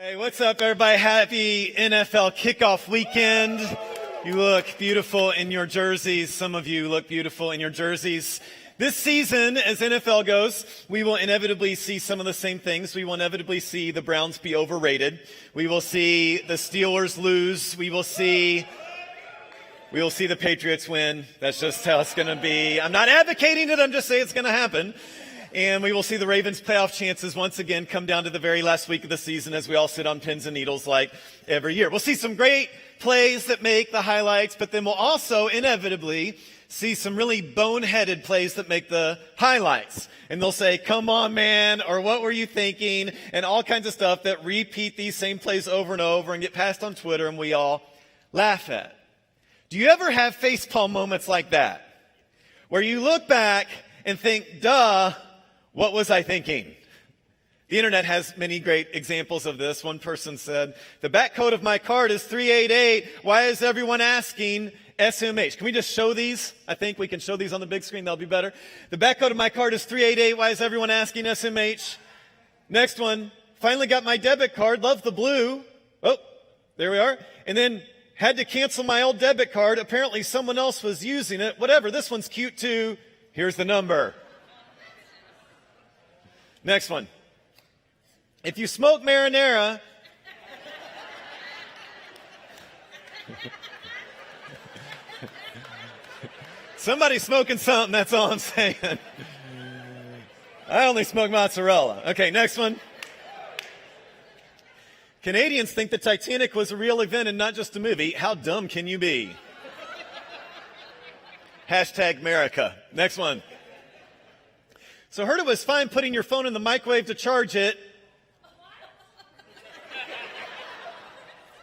Hey, what's up, everybody? Happy NFL kickoff weekend. You look beautiful in your jerseys. Some of you look beautiful in your jerseys. This season, as NFL goes, we will inevitably see some of the same things. We will inevitably see the Browns be overrated. We will see the Steelers lose. We will see the Patriots win. That's just how it's going to be. I'm not advocating it. I'm just saying it's going to happen. And we will see the Ravens' playoff chances once again come down to the very last week of the season as we all sit on pins and needles like every year. We'll see some great plays that make the highlights, but then we'll also inevitably see some really boneheaded plays that make the highlights. And they'll say, "Come on, man," or "What were you thinking?" and all kinds of stuff that repeat these same plays over and over and get passed on Twitter and we all laugh at. Do you ever have facepalm moments like that? Where you look back and think, duh, what was I thinking? The internet has many great examples of this. One person said, "The back code of my card is 388. Why is everyone asking SMH?" Can we just show these? I think we can show these on the big screen. That'll be better. "The back code of my card is 388. Why is everyone asking SMH?" Next one. "Finally got my debit card. Love the blue." Oh, there we are. And then "Had to cancel my old debit card. Apparently someone else was using it." Whatever. This one's cute too. Here's the number. Next one. "If you smoke marinara," somebody's smoking something, that's all I'm saying. I only smoke mozzarella. Okay, next one. "Canadians think the Titanic was a real event and not just a movie. How dumb can you be?" Hashtag America. Next one. "So heard it was fine putting your phone in the microwave to charge it.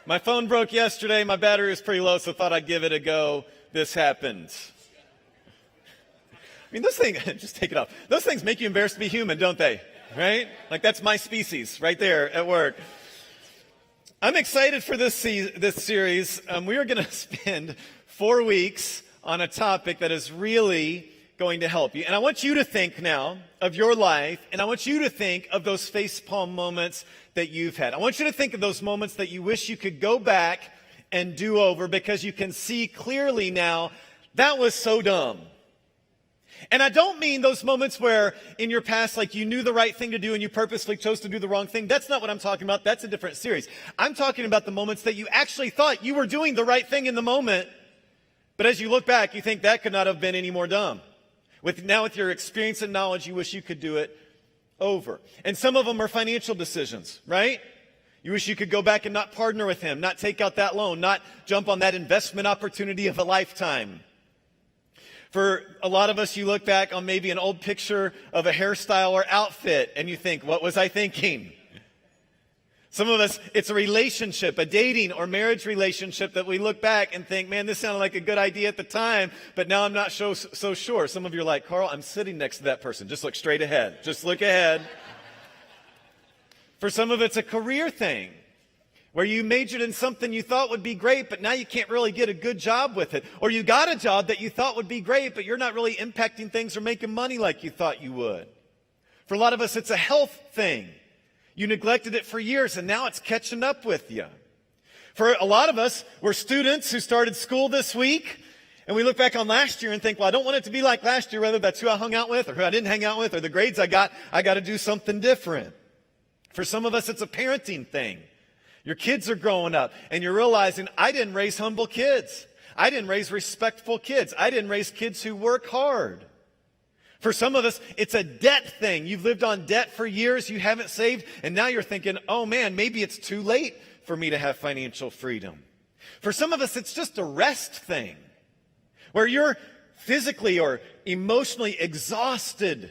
My phone broke yesterday. My battery was pretty low, so thought I'd give it a go. This happened." I mean, those things, just take it off. Those things make you embarrassed to be human, don't they? Right? Like that's my species right there at work. I'm excited for this series. We are going to spend 4 weeks on a topic that is really going to help you. And I want you to think now of your life, and I want you to think of those facepalm moments that you've had. I want you to think of those moments that you wish you could go back and do over because you can see clearly now, that was so dumb. And I don't mean those moments where in your past, like you knew the right thing to do and you purposely chose to do the wrong thing. That's not what I'm talking about. That's a different series. I'm talking about the moments that you actually thought you were doing the right thing in the moment, but as you look back, you think that could not have been any more dumb. With your experience and knowledge, you wish you could do it over. And some of them are financial decisions, right? You wish you could go back and not partner with him, not take out that loan, not jump on that investment opportunity of a lifetime. For a lot of us, you look back on maybe an old picture of a hairstyle or outfit, and you think, what was I thinking? Some of us, it's a relationship, a dating or marriage relationship that we look back and think, man, this sounded like a good idea at the time, but now I'm not so sure. Some of you are like, Carl, I'm sitting next to that person. Just look straight ahead. Just look ahead. For some of it's a career thing where you majored in something you thought would be great, but now you can't really get a good job with it. Or you got a job that you thought would be great, but you're not really impacting things or making money like you thought you would. For a lot of us, it's a health thing. You neglected it for years, and now it's catching up with you. For a lot of us, we're students who started school this week, and we look back on last year and think, well, I don't want it to be like last year, whether that's who I hung out with or who I didn't hang out with or the grades I got to do something different. For some of us, it's a parenting thing. Your kids are growing up, and you're realizing, I didn't raise humble kids. I didn't raise respectful kids. I didn't raise kids who work hard. For some of us, it's a debt thing. You've lived on debt for years, you haven't saved, and now you're thinking, oh man, maybe it's too late for me to have financial freedom. For some of us, it's just a rest thing, where you're physically or emotionally exhausted,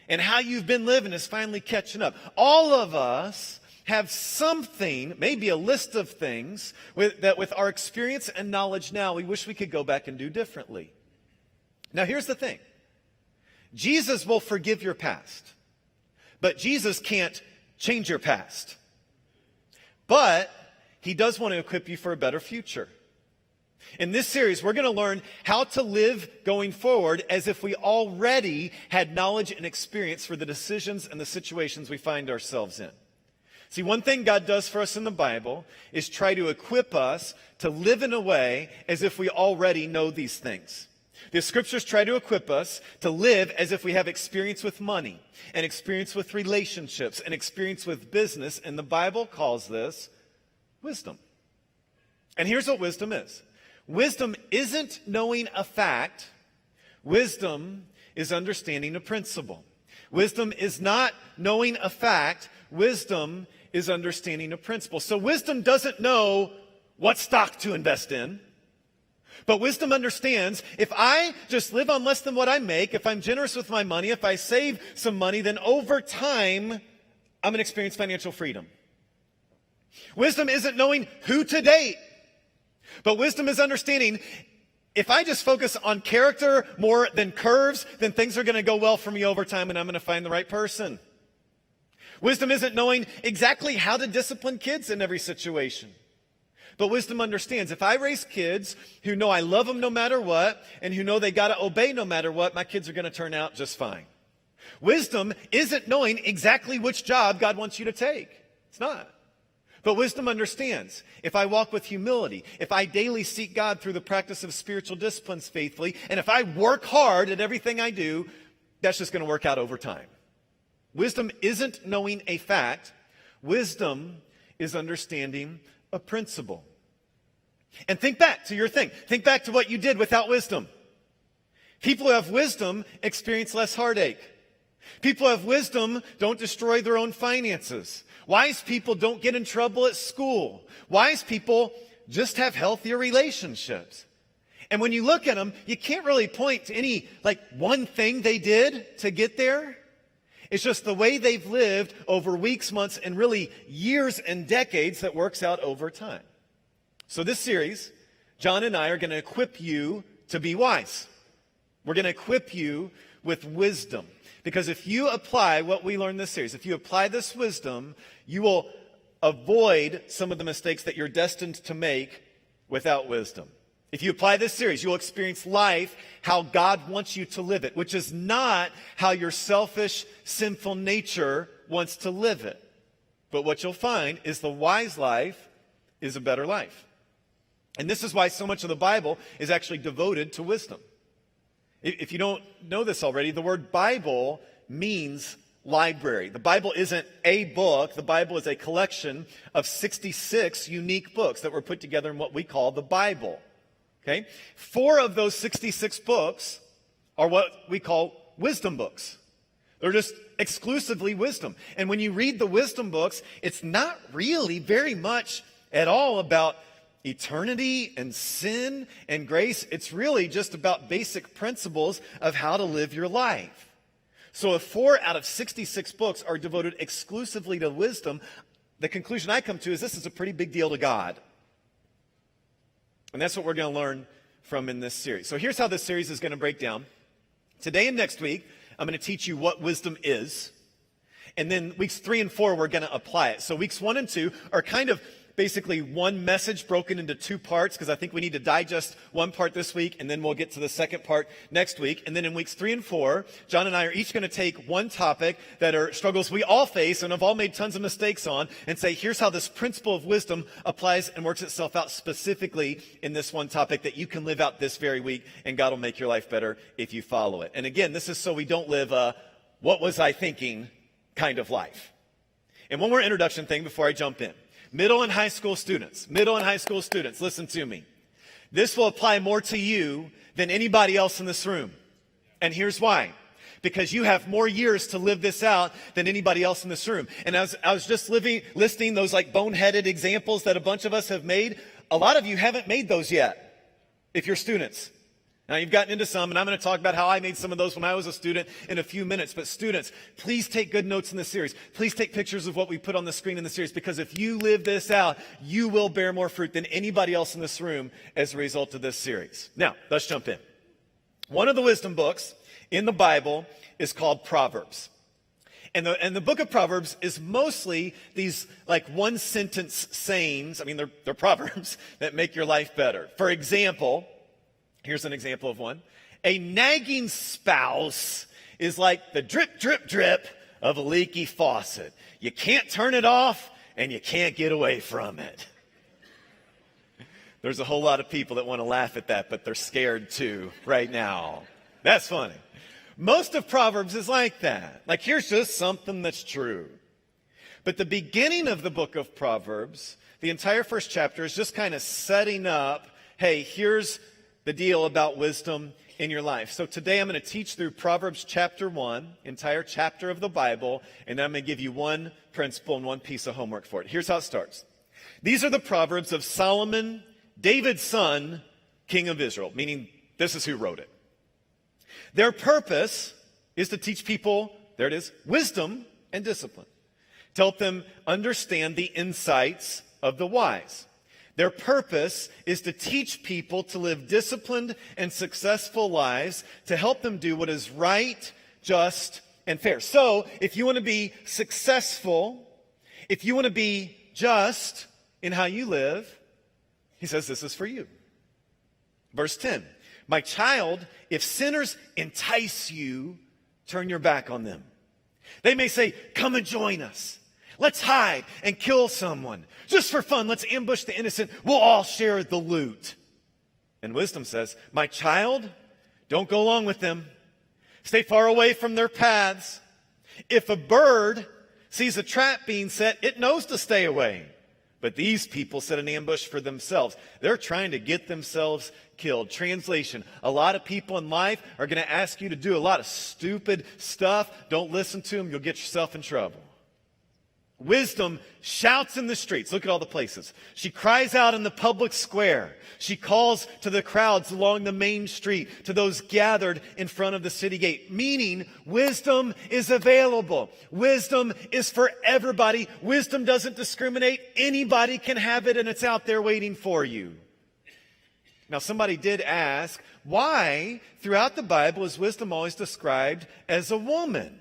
and how you've been living is finally catching up. All of us have something, maybe a list of things, that with our experience and knowledge now, we wish we could go back and do differently. Now here's the thing. Jesus will forgive your past, but Jesus can't change your past. But he does want to equip you for a better future. In this series, we're going to learn how to live going forward as if we already had knowledge and experience for the decisions and the situations we find ourselves in. See, one thing God does for us in the Bible is try to equip us to live in a way as if we already know these things. The scriptures try to equip us to live as if we have experience with money and experience with relationships and experience with business, and the Bible calls this wisdom. And here's what wisdom is. Wisdom isn't knowing a fact. Wisdom is understanding a principle. Wisdom is not knowing a fact. Wisdom is understanding a principle. So wisdom doesn't know what stock to invest in. But wisdom understands if I just live on less than what I make, if I'm generous with my money, if I save some money, then over time, I'm going to experience financial freedom. Wisdom isn't knowing who to date. But wisdom is understanding if I just focus on character more than curves, then things are going to go well for me over time and I'm going to find the right person. Wisdom isn't knowing exactly how to discipline kids in every situation. But wisdom understands if I raise kids who know I love them no matter what and who know they got to obey no matter what, my kids are going to turn out just fine. Wisdom isn't knowing exactly which job God wants you to take. It's not. But wisdom understands if I walk with humility, if I daily seek God through the practice of spiritual disciplines faithfully, and if I work hard at everything I do, that's just going to work out over time. Wisdom isn't knowing a fact. Wisdom is understanding a principle. And think back to your thing. Think back to what you did without wisdom. People who have wisdom experience less heartache. People who have wisdom don't destroy their own finances. Wise people don't get in trouble at school. Wise people just have healthier relationships. And when you look at them, you can't really point to any, one thing they did to get there. It's just the way they've lived over weeks, months, and really years and decades that works out over time. So this series, John and I are going to equip you to be wise. We're going to equip you with wisdom. Because if you apply what we learned in this series, if you apply this wisdom, you will avoid some of the mistakes that you're destined to make without wisdom. If you apply this series, you'll experience life how God wants you to live it, which is not how your selfish, sinful nature wants to live it. But what you'll find is the wise life is a better life. And this is why so much of the Bible is actually devoted to wisdom. If you don't know this already, the word Bible means library. The Bible isn't a book. The Bible is a collection of 66 unique books that were put together in what we call the Bible. Okay? 4 of those 66 books are what we call wisdom books. They're just exclusively wisdom. And when you read the wisdom books, it's not really very much at all about eternity and sin and grace. It's really just about basic principles of how to live your life. So if 4 out of 66 books are devoted exclusively to wisdom, the conclusion I come to is this is a pretty big deal to God. And that's what we're going to learn from in this series. So here's how this series is going to break down. Today and next week, I'm going to teach you what wisdom is. And then weeks 3 and 4, we're going to apply it. So weeks 1 and 2 are kind of basically one message broken into 2 parts, because I think we need to digest one part this week, and then we'll get to the second part next week. And then in weeks 3 and 4, John and I are each going to take one topic that are struggles we all face and have all made tons of mistakes on, and say, here's how this principle of wisdom applies and works itself out specifically in this one topic that you can live out this very week, and God will make your life better if you follow it. And again, this is so we don't live a what was I thinking kind of life. And one more introduction thing before I jump in. Middle and high school students, listen to me. This will apply more to you than anybody else in this room. And here's why. Because you have more years to live this out than anybody else in this room. And as I was just listing those boneheaded examples that a bunch of us have made, a lot of you haven't made those yet, if you're students. Now, you've gotten into some, and I'm going to talk about how I made some of those when I was a student in a few minutes. But students, please take good notes in this series. Please take pictures of what we put on the screen in the series, because if you live this out, you will bear more fruit than anybody else in this room as a result of this series. Now, let's jump in. One of the wisdom books in the Bible is called Proverbs. And the book of Proverbs is mostly these one-sentence sayings. I mean, they're proverbs that make your life better. For example, here's an example of one. A nagging spouse is like the drip, drip, drip of a leaky faucet. You can't turn it off, and you can't get away from it. There's a whole lot of people that want to laugh at that, but they're scared too right now. That's funny. Most of Proverbs is like that. Like, here's just something that's true. But the beginning of the book of Proverbs, the entire first chapter, is just kind of setting up, hey, here's the deal about wisdom in your life. So today I'm going to teach through Proverbs chapter 1, entire chapter of the Bible, and then I'm going to give you one principle and one piece of homework for it. Here's how it starts. These are the Proverbs of Solomon, David's son, king of Israel, meaning this is who wrote it. Their purpose is to teach people, there it is, wisdom and discipline, to help them understand the insights of the wise. Their purpose is to teach people to live disciplined and successful lives, to help them do what is right, just, and fair. So, if you want to be successful, if you want to be just in how you live, he says this is for you. Verse 10, my child, if sinners entice you, turn your back on them. They may say, come and join us. Let's hide and kill someone. Just for fun, let's ambush the innocent. We'll all share the loot. And wisdom says, my child, don't go along with them. Stay far away from their paths. If a bird sees a trap being set, it knows to stay away. But these people set an ambush for themselves. They're trying to get themselves killed. Translation, a lot of people in life are going to ask you to do a lot of stupid stuff. Don't listen to them. You'll get yourself in trouble. Wisdom shouts in the streets. Look at all the places. She cries out in the public square. She calls to the crowds along the main street, to those gathered in front of the city gate. Meaning, wisdom is available. Wisdom is for everybody. Wisdom doesn't discriminate. Anybody can have it, and it's out there waiting for you. Now, somebody did ask, why throughout the Bible is wisdom always described as a woman?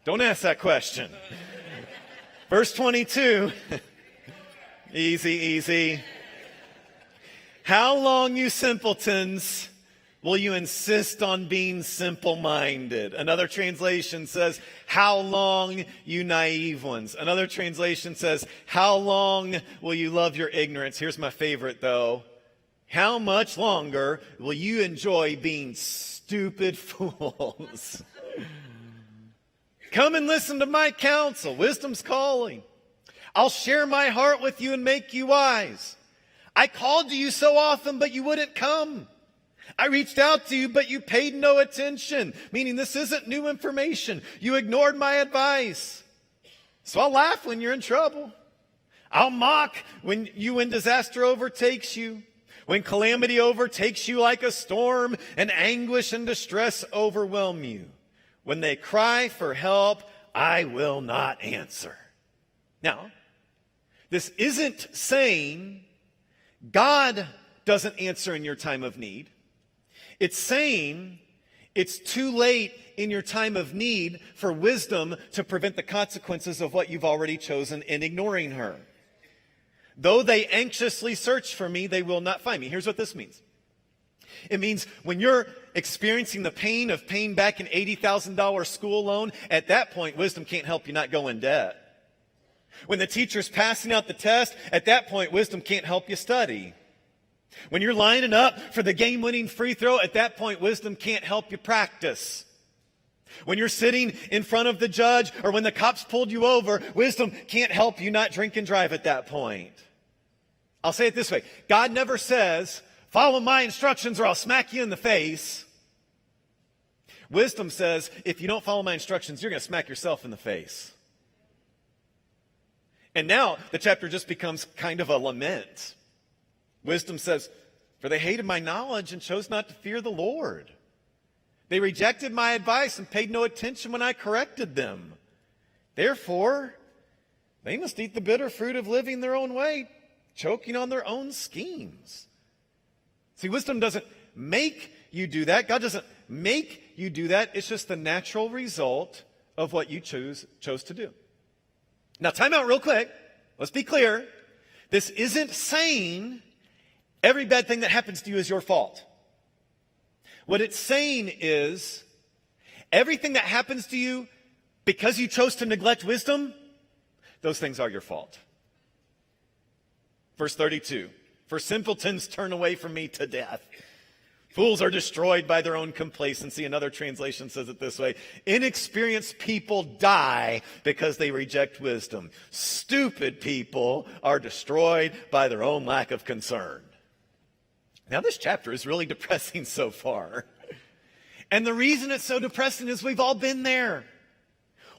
Don't ask that question. Verse 22. Easy. How long, you simpletons, will you insist on being simple-minded? Another translation says, how long, you naive ones? Another translation says, how long will you love your ignorance? Here's my favorite, though. How much longer will you enjoy being stupid fools? Come and listen to my counsel. Wisdom's calling. I'll share my heart with you and make you wise. I called to you so often, but you wouldn't come. I reached out to you, but you paid no attention. Meaning this isn't new information. You ignored my advice. So I'll laugh when you're in trouble. I'll mock when disaster overtakes you. When calamity overtakes you like a storm and anguish and distress overwhelm you. When they cry for help, I will not answer. Now, this isn't saying God doesn't answer in your time of need. It's saying it's too late in your time of need for wisdom to prevent the consequences of what you've already chosen in ignoring her. Though they anxiously search for me, they will not find me. Here's what this means. It means when you're experiencing the pain of paying back an $80,000 school loan, at that point, wisdom can't help you not go in debt. When the teacher's passing out the test, at that point, wisdom can't help you study. When you're lining up for the game-winning free throw, at that point, wisdom can't help you practice. When you're sitting in front of the judge or when the cops pulled you over, wisdom can't help you not drink and drive at that point. I'll say it this way. God never says, follow my instructions or I'll smack you in the face. Wisdom says, if you don't follow my instructions, you're going to smack yourself in the face. And now the chapter just becomes kind of a lament. Wisdom says, for they hated my knowledge and chose not to fear the Lord. They rejected my advice and paid no attention when I corrected them. Therefore, they must eat the bitter fruit of living their own way, choking on their own schemes. See, wisdom doesn't make you do that. God doesn't make you do that. It's just the natural result of what you chose to do. Now, time out real quick. Let's be clear. This isn't saying every bad thing that happens to you is your fault. What it's saying is everything that happens to you Because you chose to neglect wisdom, those things are your fault. Verse 32, for simpletons turn away from me to death. Fools are destroyed by their own complacency. Another translation says it this way: inexperienced people die because they reject wisdom. Stupid people are destroyed by their own lack of concern. Now, this chapter is really depressing so far. And the reason it's so depressing is we've all been there.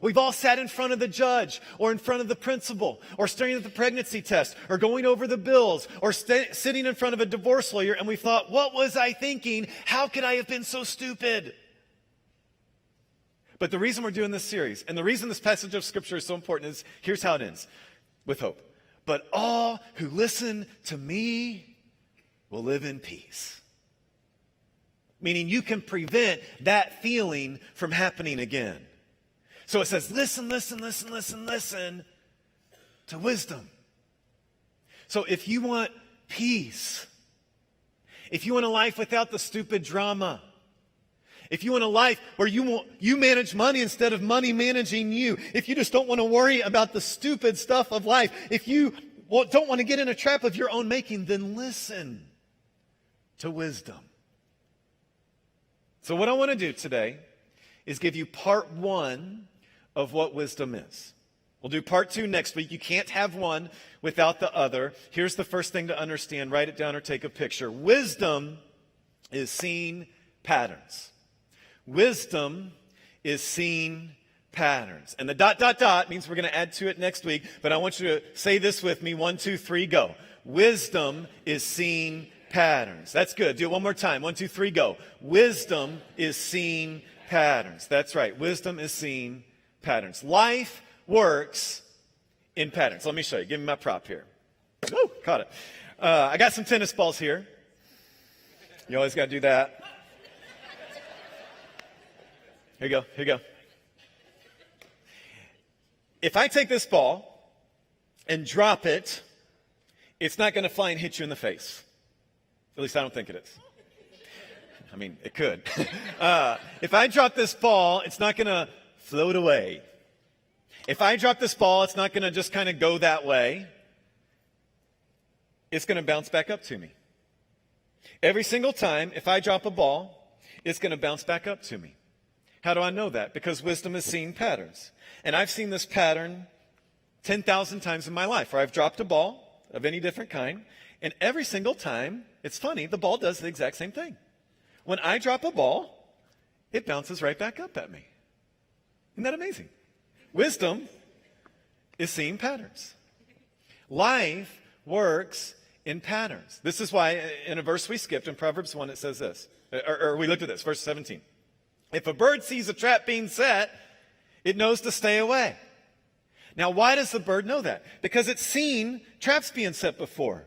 We've all sat in front of the judge or in front of the principal or staring at the pregnancy test or going over the bills or sitting in front of a divorce lawyer, and we thought, what was I thinking? How could I have been so stupid? But the reason we're doing this series and the reason this passage of Scripture is so important is here's how it ends, with hope. But all who listen to me will live in peace. Meaning you can prevent that feeling from happening again. So it says, listen to wisdom. So if you want peace, if you want a life without the stupid drama, if you want a life where you manage money instead of money managing you, if you just don't want to worry about the stupid stuff of life, if you don't want to get in a trap of your own making, then listen to wisdom. So what I want to do today is give you part one of what wisdom is. We'll do part two next week. You can't have one without the other. Here's the first thing to understand. Write it down or take a picture. Wisdom is seeing patterns. Wisdom is seeing patterns. And the ... means we're going to add to it next week. But I want you to say this with me. 1, 2, 3, go. Wisdom is seeing patterns. That's good. Do it one more time. 1, 2, 3, go. Wisdom is seeing patterns. That's right. Wisdom is seeing patterns. Life works in patterns. Let me show you. Give me my prop here. Woo, caught it. I got some tennis balls here. You always got to do that. Here you go. Here you go. If I take this ball and drop it, it's not going to fly and hit you in the face. At least I don't think it is. I mean, it could. If I drop this ball, it's not going to float away. If I drop this ball, it's not going to just kind of go that way. It's going to bounce back up to me. Every single time, if I drop a ball, it's going to bounce back up to me. How do I know that? Because wisdom is seeing patterns. And I've seen this pattern 10,000 times in my life, where I've dropped a ball of any different kind, and every single time, it's funny, the ball does the exact same thing. When I drop a ball, it bounces right back up at me. Isn't that amazing? Wisdom is seeing patterns. Life works in patterns. This is why in a verse we skipped in Proverbs 1, it says this, or we looked at this, verse 17. If a bird sees a trap being set, it knows to stay away. Now, why does the bird know that? Because it's seen traps being set before.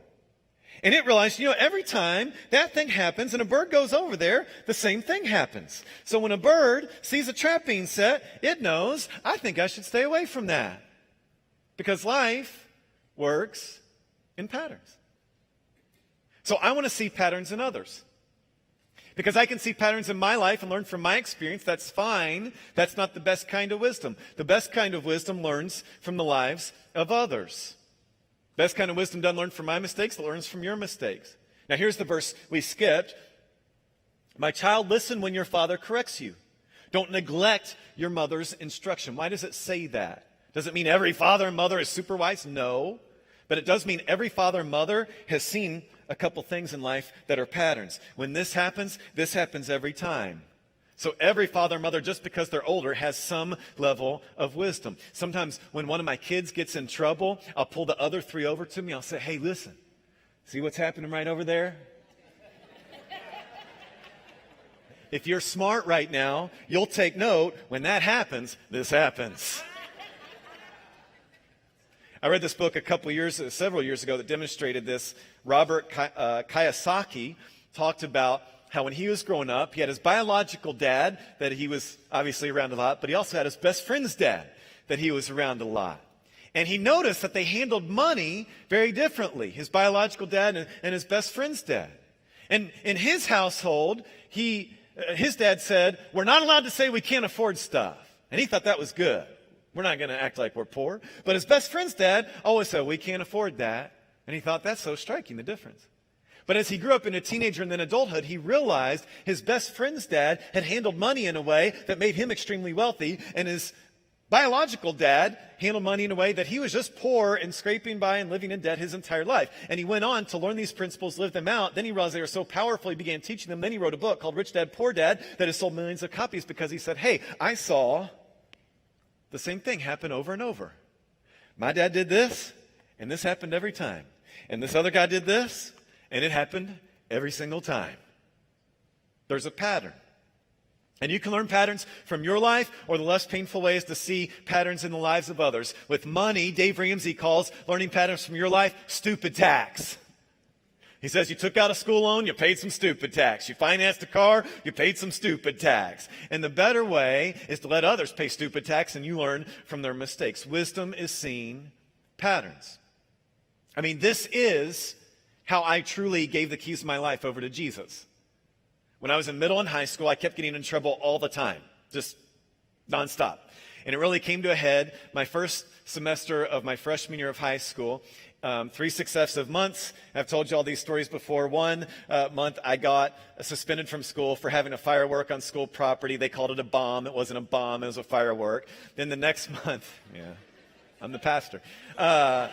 And it realized, every time that thing happens and a bird goes over there, the same thing happens. So when a bird sees a trap being set, it knows, I think I should stay away from that. Because life works in patterns. So I want to see patterns in others. Because I can see patterns in my life and learn from my experience. That's fine. That's not the best kind of wisdom. The best kind of wisdom learns from the lives of others. Best kind of wisdom doesn't learn from my mistakes, it learns from your mistakes. Now here's the verse we skipped. My child, listen when your father corrects you. Don't neglect your mother's instruction. Why does it say that? Does it mean every father and mother is super wise? No. But it does mean every father and mother has seen a couple things in life that are patterns. When this happens every time. So every father and mother, just because they're older, has some level of wisdom. Sometimes when one of my kids gets in trouble, I'll pull the other 3 over to me. I'll say, hey, listen, see what's happening right over there? If you're smart right now, you'll take note. When that happens, this happens. I read this book several years ago that demonstrated this. Robert Kiyosaki talked about how when he was growing up, he had his biological dad that he was obviously around a lot, but he also had his best friend's dad that he was around a lot. And he noticed that they handled money very differently, his biological dad and his best friend's dad. And in his household, his dad said, we're not allowed to say we can't afford stuff. And he thought that was good. We're not going to act like we're poor. But his best friend's dad always said, we can't afford that. And he thought, that's so striking, the difference. But as he grew up into teenager and then adulthood, he realized his best friend's dad had handled money in a way that made him extremely wealthy, and his biological dad handled money in a way that he was just poor and scraping by and living in debt his entire life. And he went on to learn these principles, live them out. Then he realized they were so powerful, he began teaching them. Then he wrote a book called Rich Dad, Poor Dad that has sold millions of copies because he said, hey, I saw the same thing happen over and over. My dad did this, and this happened every time. And this other guy did this, and it happened every single time. There's a pattern. And you can learn patterns from your life, or the less painful way is to see patterns in the lives of others. With money, Dave Ramsey calls learning patterns from your life stupid tax. He says you took out a school loan, you paid some stupid tax. You financed a car, you paid some stupid tax. And the better way is to let others pay stupid tax and you learn from their mistakes. Wisdom is seeing patterns. I mean, this is how I truly gave the keys to my life over to Jesus. When I was in middle and high school, I kept getting in trouble all the time, just nonstop. And it really came to a head my first semester of my freshman year of high school. 3 successive months. I've told you all these stories before. One month I got suspended from school for having a firework on school property. They called it a bomb. It wasn't a bomb, it was a firework. Then the next month, I'm the pastor. The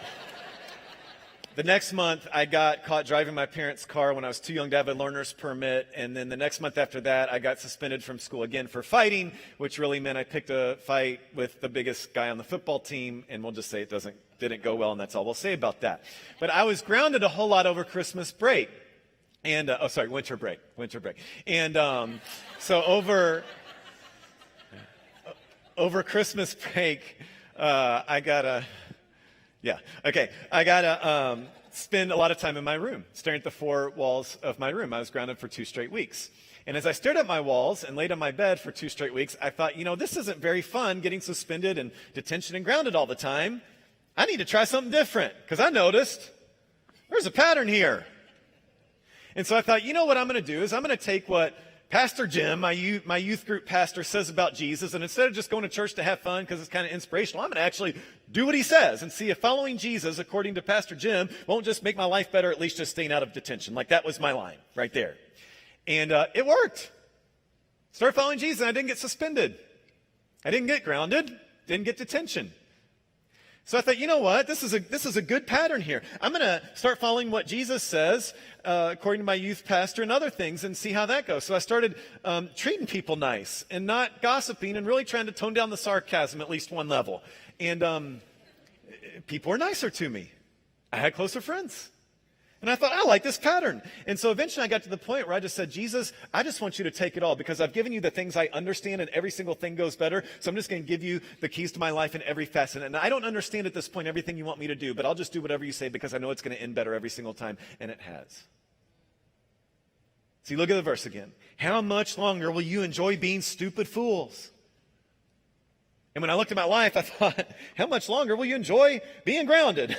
next month, I got caught driving my parents' car when I was too young to have a learner's permit. And then the next month after that, I got suspended from school again for fighting, which really meant I picked a fight with the biggest guy on the football team. And we'll just say it didn't go well, and that's all we'll say about that. But I was grounded a whole lot over Christmas break. And, winter break. And so over Christmas break, I got to spend a lot of time in my room, staring at the 4 walls of my room. I was grounded for 2 straight weeks. And as I stared at my walls and laid on my bed for 2 straight weeks, I thought, this isn't very fun getting suspended and detention and grounded all the time. I need to try something different, because I noticed there's a pattern here. And so I thought, what I'm going to do is I'm going to take what Pastor Jim, my youth group pastor, says about Jesus, and instead of just going to church to have fun because it's kind of inspirational, I'm going to actually do what he says and see if following Jesus, according to Pastor Jim, won't just make my life better, at least just staying out of detention. Like, that was my line right there. And it worked. Started following Jesus, and I didn't get suspended. I didn't get grounded. Didn't get detention. So I thought, what? This is a good pattern here. I'm going to start following what Jesus says, according to my youth pastor, and other things, and see how that goes. So I started treating people nice and not gossiping and really trying to tone down the sarcasm at least one level. And people were nicer to me. I had closer friends. And I thought, I like this pattern. And so eventually I got to the point where I just said, Jesus, I just want you to take it all, because I've given you the things I understand and every single thing goes better. So I'm just going to give you the keys to my life in every facet. And I don't understand at this point everything you want me to do, but I'll just do whatever you say because I know it's going to end better every single time. And it has. See, look at the verse again. How much longer will you enjoy being stupid fools? And when I looked at my life, I thought, how much longer will you enjoy being grounded?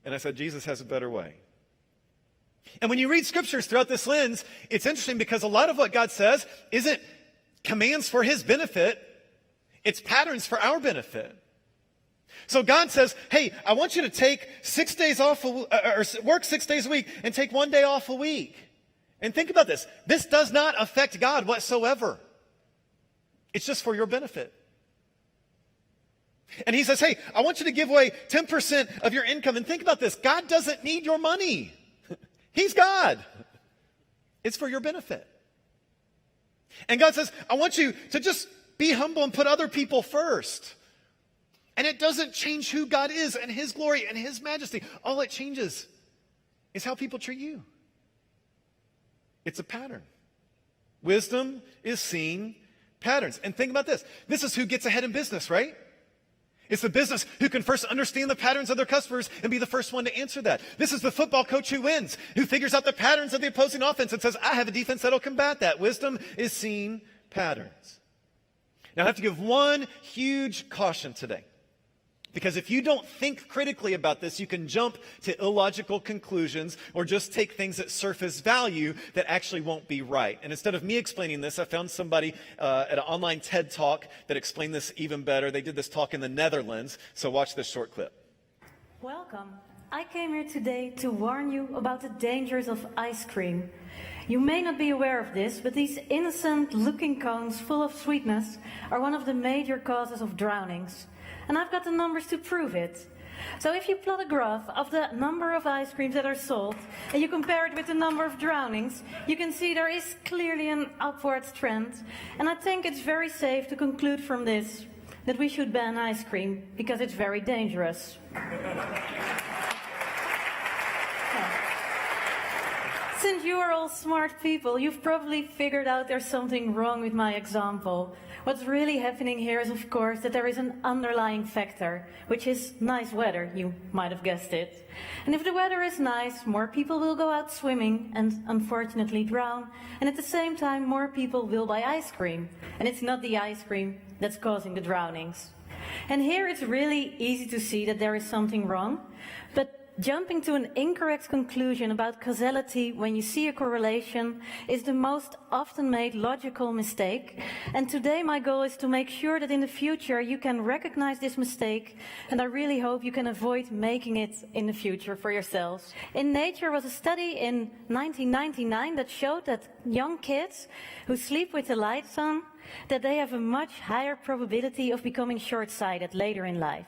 And I said, Jesus has a better way. And when you read scriptures throughout this lens, it's interesting because a lot of what God says isn't commands for his benefit. It's patterns for our benefit. So God says, hey, I want you to take 6 days off, or work 6 days a week and take 1 day off a week. And think about this. This does not affect God whatsoever. It's just for your benefit. And he says, hey, I want you to give away 10% of your income. And think about this. God doesn't need your money. He's God. It's for your benefit. And God says, I want you to just be humble and put other people first. And it doesn't change who God is and his glory and his majesty. All it changes is how people treat you. It's a pattern. Wisdom is seeing patterns. And think about this. This is who gets ahead in business, right? It's the business who can first understand the patterns of their customers and be the first one to answer that. This is the football coach who wins, who figures out the patterns of the opposing offense and says, I have a defense that'll combat that. Wisdom is seeing patterns. Now, I have to give one huge caution today. Because if you don't think critically about this, you can jump to illogical conclusions or just take things at surface value that actually won't be right. And instead of me explaining this, I found somebody at an online TED Talk that explained this even better. They did this talk in the Netherlands. So watch this short clip. Welcome. I came here today to warn you about the dangers of ice cream. You may not be aware of this, but these innocent-looking cones full of sweetness are one of the major causes of drownings. And I've got the numbers to prove it. So if you plot a graph of the number of ice creams that are sold, and you compare it with the number of drownings, you can see there is clearly an upward trend. And I think it's very safe to conclude from this that we should ban ice cream, because it's very dangerous. Since you are all smart people, you've probably figured out there's something wrong with my example. What's really happening here is, of course, that there is an underlying factor, which is nice weather, you might have guessed it. And if the weather is nice, more people will go out swimming and unfortunately drown, and at the same time more people will buy ice cream. And it's not the ice cream that's causing the drownings. And here it's really easy to see that there is something wrong, but jumping to an incorrect conclusion about causality when you see a correlation is the most often made logical mistake. And today my goal is to make sure that in the future you can recognize this mistake, and I really hope you can avoid making it in the future for yourselves. In Nature was a study in 1999 that showed that young kids who sleep with the lights on, that they have a much higher probability of becoming short-sighted later in life.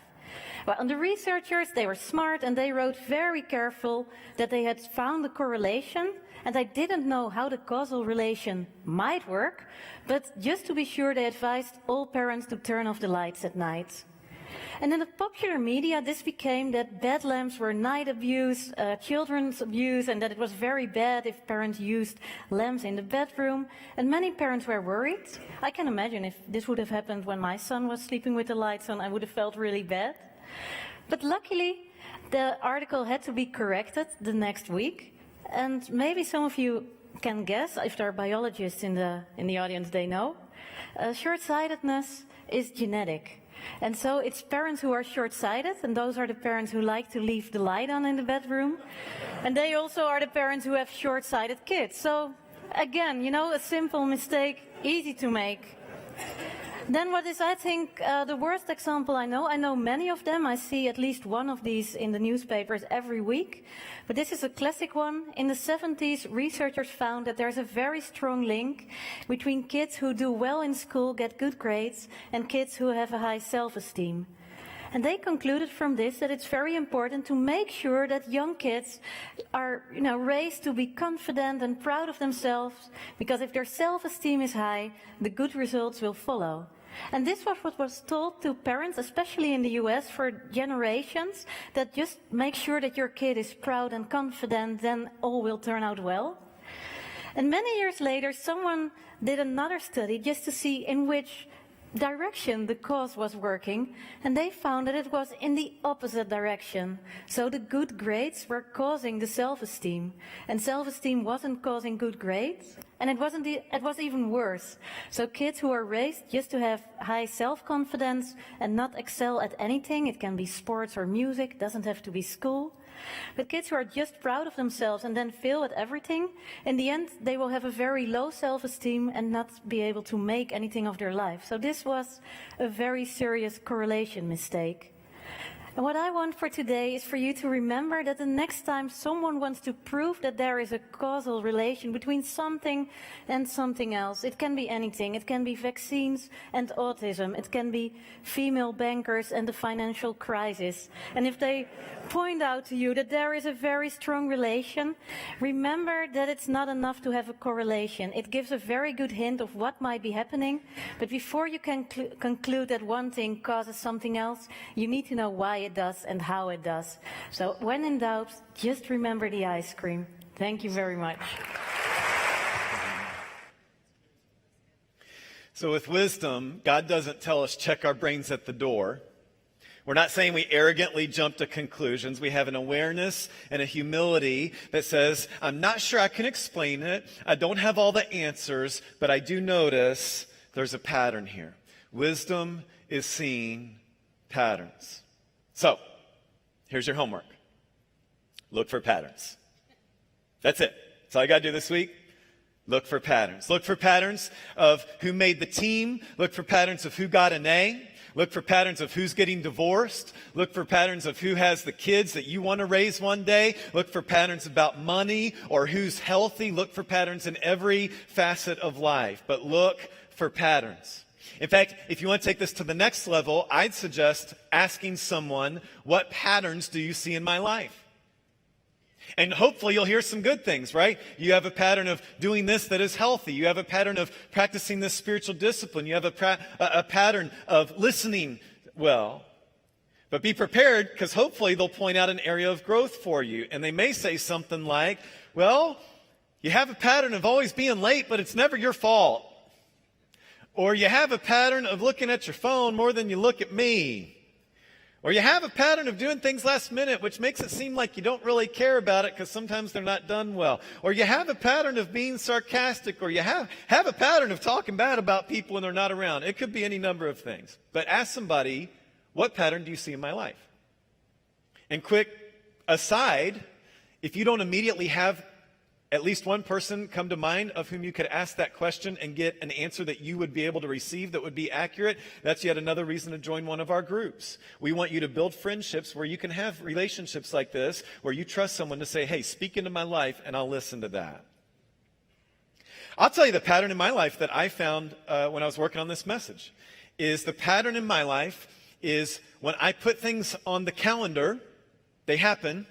Well, and the researchers, they were smart and they wrote very careful that they had found a correlation, and they didn't know how the causal relation might work, but just to be sure they advised all parents to turn off the lights at night. And in the popular media, this became that bed lamps were night abuse, children's abuse, and that it was very bad if parents used lamps in the bedroom. And many parents were worried. I can imagine if this would have happened when my son was sleeping with the lights on, I would have felt really bad. But luckily, the article had to be corrected the next week. And maybe some of you can guess, if there are biologists in the audience, they know. Short-sightedness is genetic. And so it's parents who are short-sighted, and those are the parents who like to leave the light on in the bedroom. And they also are the parents who have short-sighted kids. So again, you know, a simple mistake, easy to make. Then what is, I think, the worst example I know many of them. I see at least one of these in the newspapers every week. But this is a classic one. In the 70s, researchers found that there's a very strong link between kids who do well in school, get good grades, and kids who have a high self-esteem. And they concluded from this that it's very important to make sure that young kids are, raised to be confident and proud of themselves, because if their self-esteem is high, the good results will follow. And this was what was told to parents, especially in the US, for generations, that just make sure that your kid is proud and confident, then all will turn out well. And many years later, someone did another study just to see in which direction the cause was working, and they found that it was in the opposite direction. So the good grades were causing the self-esteem, and self-esteem wasn't causing good grades, and it was even worse. So kids who are raised just to have high self-confidence and not excel at anything, it can be sports or music, doesn't have to be school, but kids who are just proud of themselves and then fail at everything, in the end they will have a very low self-esteem and not be able to make anything of their life. So this was a very serious correlation mistake. And what I want for today is for you to remember that the next time someone wants to prove that there is a causal relation between something and something else, it can be anything. It can be vaccines and autism. It can be female bankers and the financial crisis. And if they point out to you that there is a very strong relation, remember that it's not enough to have a correlation. It gives a very good hint of what might be happening, but before you can conclude that one thing causes something else, you need to know why it does and how it does. So when in doubt, just remember the ice cream. Thank you very much. So with wisdom, God doesn't tell us check our brains at the door. We're not saying we arrogantly jump to conclusions. We have an awareness and a humility that says, I'm not sure I can explain it. I don't have all the answers, but I do notice there's a pattern here. Wisdom is seeing patterns. So, here's your homework. Look for patterns. That's it. That's all you got to do this week. Look for patterns. Look for patterns of who made the team. Look for patterns of who got an A. Look for patterns of who's getting divorced. Look for patterns of who has the kids that you want to raise one day. Look for patterns about money or who's healthy. Look for patterns in every facet of life. But look for patterns. In fact, if you want to take this to the next level, I'd suggest asking someone, what patterns do you see in my life? And hopefully you'll hear some good things, right? You have a pattern of doing this that is healthy. You have a pattern of practicing this spiritual discipline. You have a pattern of listening well. But be prepared, because hopefully they'll point out an area of growth for you. And they may say something like, well, you have a pattern of always being late, but it's never your fault. Or you have a pattern of looking at your phone more than you look at me. Or you have a pattern of doing things last minute, which makes it seem like you don't really care about it because sometimes they're not done well. Or you have a pattern of being sarcastic, or you have a pattern of talking bad about people when they're not around. It could be any number of things. But ask somebody, what pattern do you see in my life? And quick aside, if you don't immediately have at least one person come to mind of whom you could ask that question and get an answer that you would be able to receive that would be accurate, that's yet another reason to join one of our groups. We want you to build friendships where you can have relationships like this, where you trust someone to say, hey, speak into my life, and I'll listen to that. I'll tell you the pattern in my life that I found when I was working on this message is the pattern in my life is when I put things on the calendar, they happen.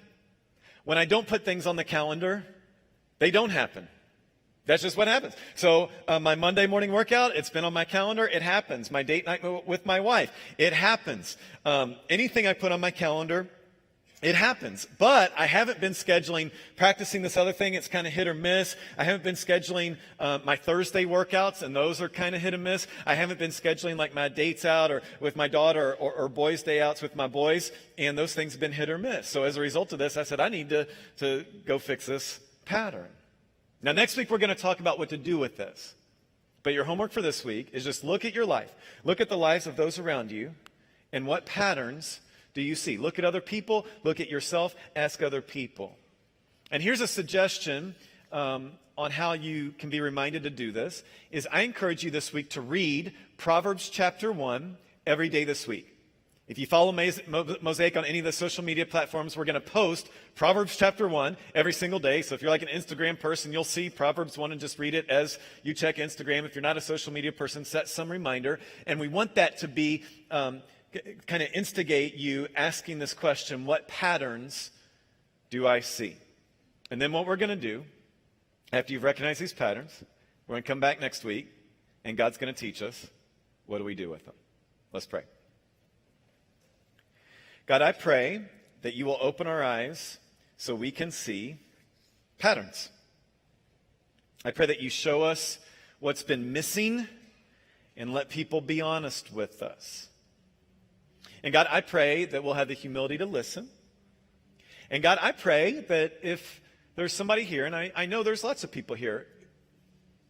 When I don't put things on the calendar, they don't happen. That's just what happens. So my Monday morning workout, it's been on my calendar. It happens. My date night with my wife, it happens. Anything I put on my calendar, it happens. But I haven't been scheduling, practicing this other thing. It's kind of hit or miss. I haven't been scheduling my Thursday workouts, and those are kind of hit or miss. I haven't been scheduling like my dates out or with my daughter or boys' day outs with my boys, and those things have been hit or miss. So as a result of this, I said, I need to go fix this pattern. Now, next week, we're going to talk about what to do with this. But your homework for this week is just look at your life. Look at the lives of those around you, and what patterns do you see? Look at other people. Look at yourself. Ask other people. And here's a suggestion on how you can be reminded to do this, is I encourage you this week to read Proverbs chapter 1 every day this week. If you follow Mosaic on any of the social media platforms, we're going to post Proverbs chapter 1 every single day. So if you're like an Instagram person, you'll see Proverbs 1 and just read it as you check Instagram. If you're not a social media person, set some reminder. And we want that to be kind of instigate you asking this question, what patterns do I see? And then what we're going to do, after you've recognized these patterns, we're going to come back next week, and God's going to teach us, what do we do with them? Let's pray. God, I pray that you will open our eyes so we can see patterns. I pray that you show us what's been missing and let people be honest with us. And God, I pray that we'll have the humility to listen. And God, I pray that if there's somebody here, and I know there's lots of people here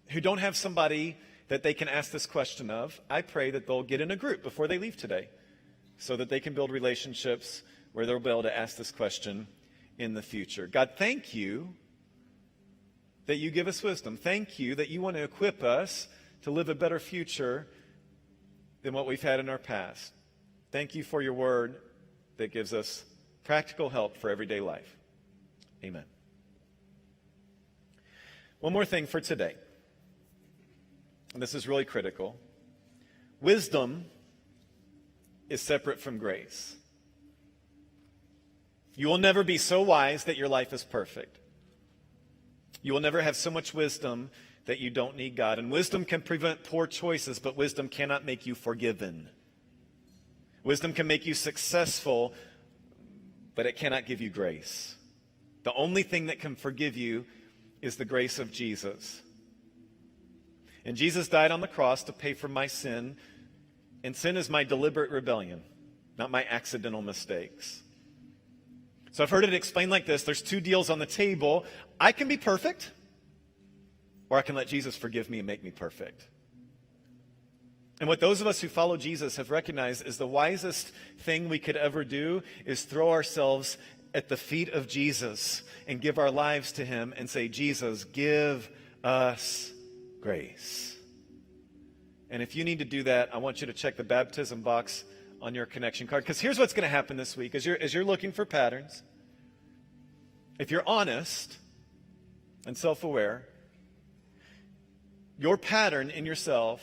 who don't have somebody that they can ask this question of, I pray that they'll get in a group before they leave today, so that they can build relationships where they'll be able to ask this question in the future. God, thank you that you give us wisdom. Thank you that you want to equip us to live a better future than what we've had in our past. Thank you for your word that gives us practical help for everyday life. Amen. One more thing for today, and this is really critical. Wisdom is separate from grace. You will never be so wise that your life is perfect. You will never have so much wisdom that you don't need God. And wisdom can prevent poor choices, but wisdom cannot make you forgiven. Wisdom can make you successful, but it cannot give you grace. The only thing that can forgive you is the grace of Jesus. And Jesus died on the cross to pay for my sin. And sin is my deliberate rebellion, not my accidental mistakes. So I've heard it explained like this. There's two deals on the table. I can be perfect, or I can let Jesus forgive me and make me perfect. And what those of us who follow Jesus have recognized is the wisest thing we could ever do is throw ourselves at the feet of Jesus and give our lives to him and say, Jesus, give us grace. And if you need to do that, I want you to check the baptism box on your connection card. Because here's what's going to happen this week. As you're looking for patterns, if you're honest and self-aware, your pattern in yourself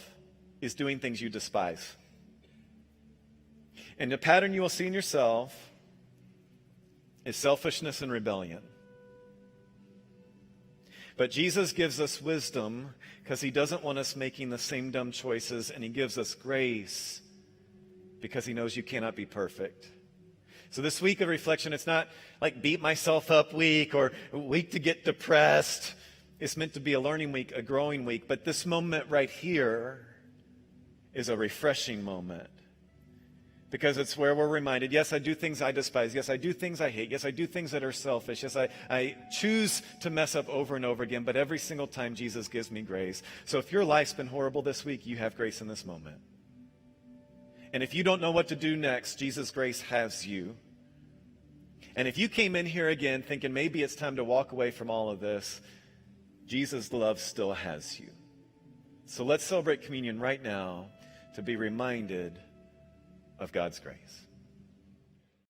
is doing things you despise. And the pattern you will see in yourself is selfishness and rebellion. But Jesus gives us wisdom because he doesn't want us making the same dumb choices, and he gives us grace because he knows you cannot be perfect. So this week of reflection, it's not like beat myself up week or week to get depressed. It's meant to be a learning week, a growing week. But this moment right here is a refreshing moment because it's where we're reminded, yes, I do things I despise. Yes, I do things I hate. Yes, I do things that are selfish. Yes, I choose to mess up over and over again, but every single time Jesus gives me grace. So if your life's been horrible this week, you have grace in this moment. And if you don't know what to do next, Jesus' grace has you. And if you came in here again thinking maybe it's time to walk away from all of this, Jesus' love still has you. So let's celebrate communion right now to be reminded of God's grace.